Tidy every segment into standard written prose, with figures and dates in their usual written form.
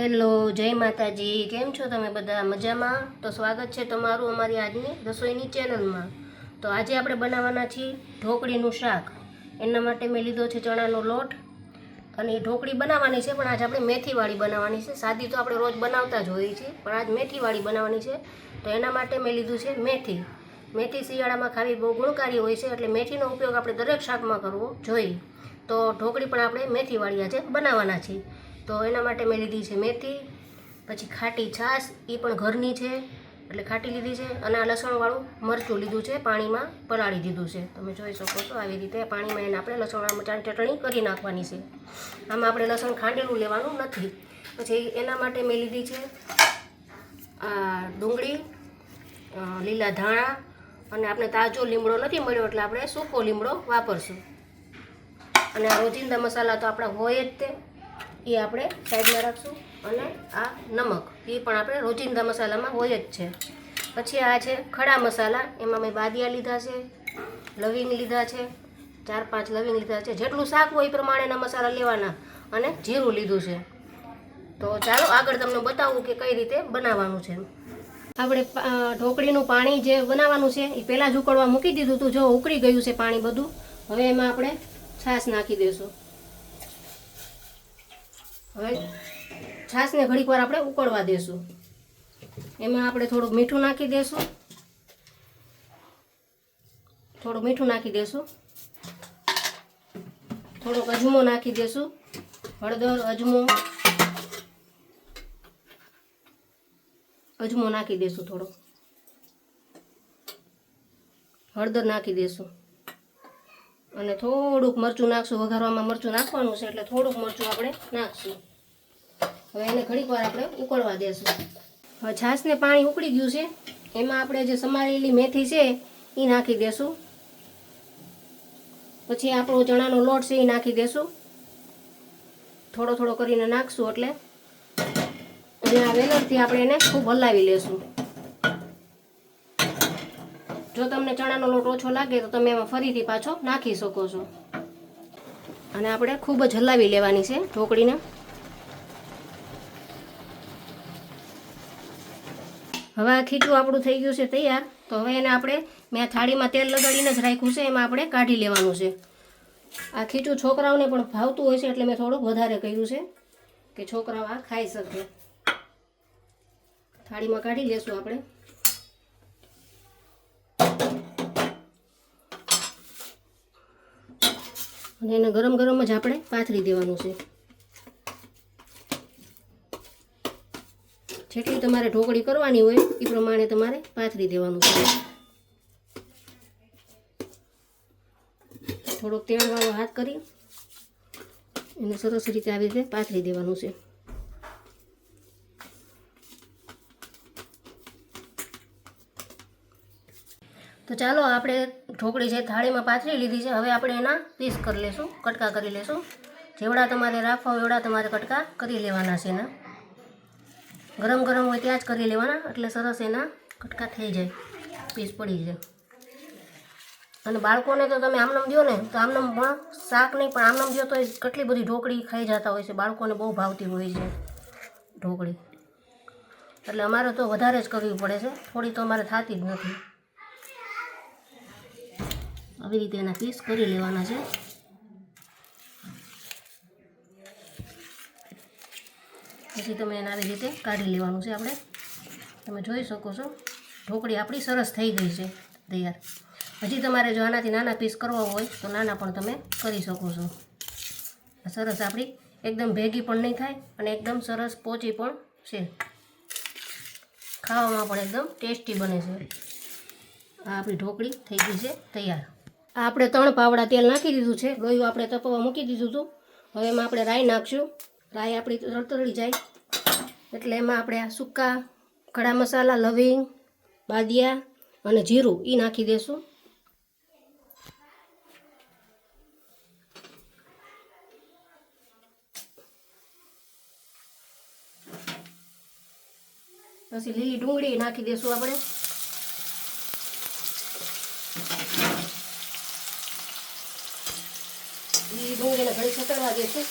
Hello, જય માતાજી। કેમ છો તમે બધા? મજામાં? તો સ્વાગત છે તમારું અમારી આજની રસોઈની ચેનલમાં। તો આજે આપણે બનાવવાના છીએ ઢોકળીનું શાક। એના માટે મેં લીધો છે ચણાનો લોટ અને ઢોકળી બનાવવાની છે, પણ આજે આપણે મેથીવાળી બનાવવાની છે। સાદી તો આપણે રોજ બનાવતા જ હોઈએ છીએ, પણ આજ મેથીવાળી બનાવવાની છે। તો એના માટે મેં લીધું છે મેથી। મેથી શિયાળામાં ખાવી બહુ ગુણકારી હોય છે, એટલે મેથીનો ઉપયોગ આપણે દરેક શાકમાં કરવો જોઈએ। તો ઢોકળી પણ આપણે મેથીવાળી આજે બનાવવાના છીએ। તો એના માટે મેં લીધી છે મેથી, પછી ખાટી છાશ, એ પણ ઘરની છે એટલે ખાટી લીધી છે, અને આ લસણવાળું મરચું લીધું છે, પાણીમાં પલાળી દીધું છે। તમે જોઈ શકો છો આવી રીતે પાણીમાં એને આપણે લસણવાળા મરચાંની ચટણી કરી નાખવાની છે। આમાં આપણે લસણ ખાંડેલું લેવાનું નથી। પછી એના માટે મેં લીધી છે આ ડુંગળી, લીલા ધાણા, અને આપણે તાજો લીમડો નથી મળ્યો એટલે આપણે સૂકો લીમડો વાપરશું। અને આ રોજિંદા મસાલા તો આપણા હોય જ તે, એ આપણે સાઈડમાં રાખશું। અને આ નમક, એ પણ આપણે રોજિંદા મસાલામાં હોય જ છે। પછી આ છે ખડા મસાલા, એમાં મેં બાદિયા લીધા છે, લવિંગ લીધા છે, 4-5 લવિંગ લીધા છે, જેટલું શાક હોય એ પ્રમાણેના મસાલા લેવાના, અને જીરું લીધું છે। તો ચાલો આગળ તમને બતાવું કે કઈ રીતે બનાવવાનું છે। આપણે ઢોકળીનું પાણી જે બનાવવાનું છે એ પહેલાં જ ઉકળવા મૂકી દીધું હતું। જો ઉકળી ગયું છે પાણી બધું। હવે એમાં આપણે છાશ નાખી દઈશું। હવે છાશને ઘડીક વાર આપણે ઉકળવા દેશું। એમાં આપણે થોડુંક મીઠું નાખી દઈશું, થોડોક અજમો નાખી દઈશું, હળદર, અજમો નાખી દઈશું, થોડોક હળદર નાખી દઈશું, અને થોડુંક મરચું નાખશું। વઘારવામાં મરચું નાખવાનું છે એટલે થોડુંક મરચું આપણે નાખશું। હવે એને ઘડીક વાર આપણે ઉકળવા દેશું। હવે છાશને પાણી ઉકળી ગયું છે, એમાં આપણે જે સમારેલી મેથી છે એ નાખી દેશું। પછી આપણો ચણાનો લોટ છે એ નાખી દેશું, થોડો થોડો કરીને નાખશું એટલે અને આ વેલણથી આપણે એને ખૂબ હલાવી લેશું। જો તમને ચણાનો લોટ ઓછો લાગે તો તમે એમાં ફરીથી પાછો નાખી શકો છો। અને આપણે ખૂબ જ હલાવી લેવાની છે ઢોકળીને। હવે આ ખીચું આપણું થઈ ગયું છે તૈયાર। તો હવે એને આપણે, મેં આ થાળીમાં તેલ લગાડીને જ રાખ્યું છે, એમાં આપણે કાઢી લેવાનું છે। આ ખીચું છોકરાઓને પણ ભાવતું હોય છે એટલે મેં થોડુંક વધારે કર્યું છે કે છોકરાઓ આ ખાઈ શકે। થાળીમાં કાઢી લેશું આપણે। અને એને ગરમ ગરમ જ આપણે પાથરી દેવાનું છે। જેટલી તમારે ઢોકળી કરવાની હોય એ પ્રમાણે તમારે પાથરી દેવાનું છે। થોડોક તેલવાળો હાથ કરી એને સરસ રીતે આવી રીતે પાથરી દેવાનું છે। તો ચાલો આપણે ઢોકળી જે થાળીમાં પાથરી લીધી છે, હવે આપણે એના પીસ કરી લેશું, કટકા કરી લેશું। જેવડા તમારે રાખવા હોય એવડા તમારે કટકા કરી લેવાના છે એના। ગરમ ગરમ હોય ત્યાં જ કરી લેવાના, એટલે સરસ એના કટકા થઈ જાય, પીસ પડી જાય। અને બાળકોને તો તમે આમનામ દો ને તો આમનામ પણ શાક નહીં, પણ આમનામ દો તો કેટલી બધી ઢોકળી ખાઈ જતા હોય છે। બાળકોને બહુ ભાવતી હોય છે ઢોકળી, એટલે અમારે તો વધારે જ કરવી પડે છે, થોડી તો અમારે થતી જ નથી। આવી રીતે એના પીસ કરી લેવાના છે। પછી તમે એને આવી રીતે કાઢી લેવાનું છે આપણે। તમે જોઈ શકો છો ઢોકળી આપણી સરસ થઈ ગઈ છે તૈયાર। હજી તમારે જો આનાથી નાના પીસ કરવા હોય તો નાના પણ તમે કરી શકો છો। સરસ આપણી એકદમ ભેગી પણ નહીં થાય, અને એકદમ સરસ પોચી પણ છે, ખાવામાં પણ એકદમ ટેસ્ટી બને છે। આ આપણી ઢોકળી થઈ ગઈ છે તૈયાર। આ આપણે 3 પાવડા તેલ નાખી દીધું છે, લોહી આપણે તપવા મૂકી દીધું હતું। હવે એમાં આપણે રાઈ નાખશું। રાઈ આપણી તરતરી જાય એટલે એમાં આપણે આ સૂકા ખડા મસાલા, લવિંગ, બાદિયા અને જીરું એ નાખી દઈશું। પછી લીલી ડુંગળી નાખી દઈશું આપણે। લીલી ડુંગળીને ઘડી સતળવા દઈશું।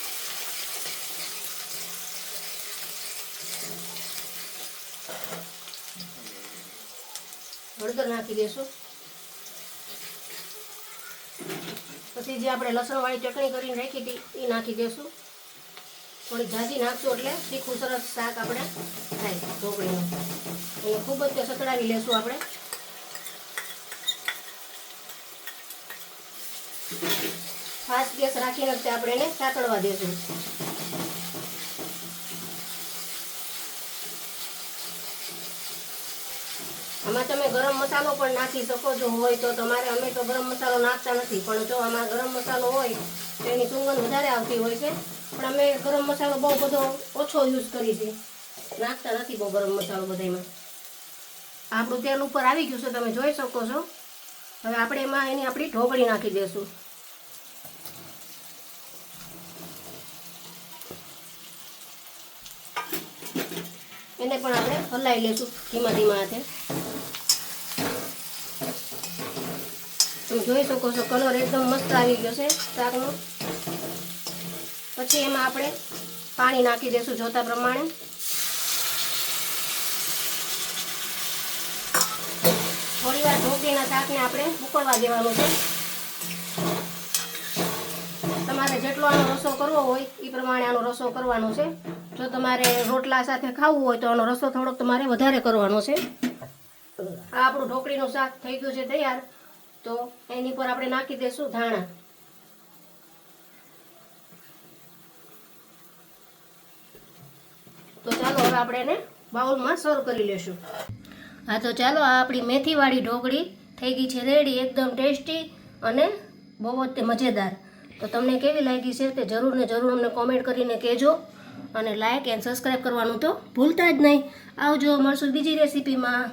હળદર નાખી દઈશું. પછી જે આપણે લસણવાળી ચટણી કરીને રાખી હતી એ નાખી દઈશું. થોડી ઝાઝી નાખશું એટલે તીખું સરસ શાક આપણે થાય ઢોકળીનું. એને ખૂબ જ સતડાવી લેશું આપણે. ફાસ્ટ ગેસ રાખીને આપણે એને સાતળવા દેશું. આમાં તમે ગરમ મસાલો પણ નાખી શકો છો હોય તો તમારે. અમે તો ગરમ મસાલો નાખતા નથી, પણ જો આમાં ગરમ મસાલો હોય તો એની સુગંધ વધારે આવતી હોય છે. પણ અમે ગરમ મસાલો બહુ બધો ઓછો યુઝ કરીએ છીએ, નાખતા નથી બહુ ગરમ મસાલો બધામાં. આપણું તેલ ઉપર આવી ગયું છે, તમે જોઈ શકો છો. હવે આપણે એમાં એની આપણી ઢોકળી નાખી દઈશું. એને પણ આપણે હલાવી લઈશું ધીમા ધીમા હાથે. તમે જોઈ શકો છો કલર એકદમ મસ્ત આવી ગયો છે શાકનો. પછી એમાં આપણે પાણી નાખી દઈશું જોતા પ્રમાણે. થોડી વાર ઢોકળીના શાકને આપણે ઉકળવા દેવાનું છે. તમારે જેટલો આનો રસો કરવો હોય એ પ્રમાણે આનો રસો કરવાનો છે. જો તમારે રોટલા સાથે ખાવું હોય તો આનો રસો થોડોક તમારે વધારે કરવાનો છે. આ આપણું ઢોકળીનું શાક થઈ ગયું છે તૈયાર. તો એની પર આપણે નાખી દઈશું ધાણા. તો ચાલો હવે આપણે એને બાઉલમાં સર્વ કરી લેશું. હા તો ચાલો, આ આપણી મેથીવાળી ઢોકળી થઈ ગઈ છે રેડી. એકદમ ટેસ્ટી અને બહુ જ મજેદાર. તો તમને કેવી લાગી છે તે જરૂર ને જરૂર અમને કોમેન્ટ કરીને કહેજો. અને લાઇક એન્ડ સબસ્ક્રાઈબ કરવાનું તો ભૂલતા જ નહીં. આવજો, મળશું બીજી રેસીપીમાં.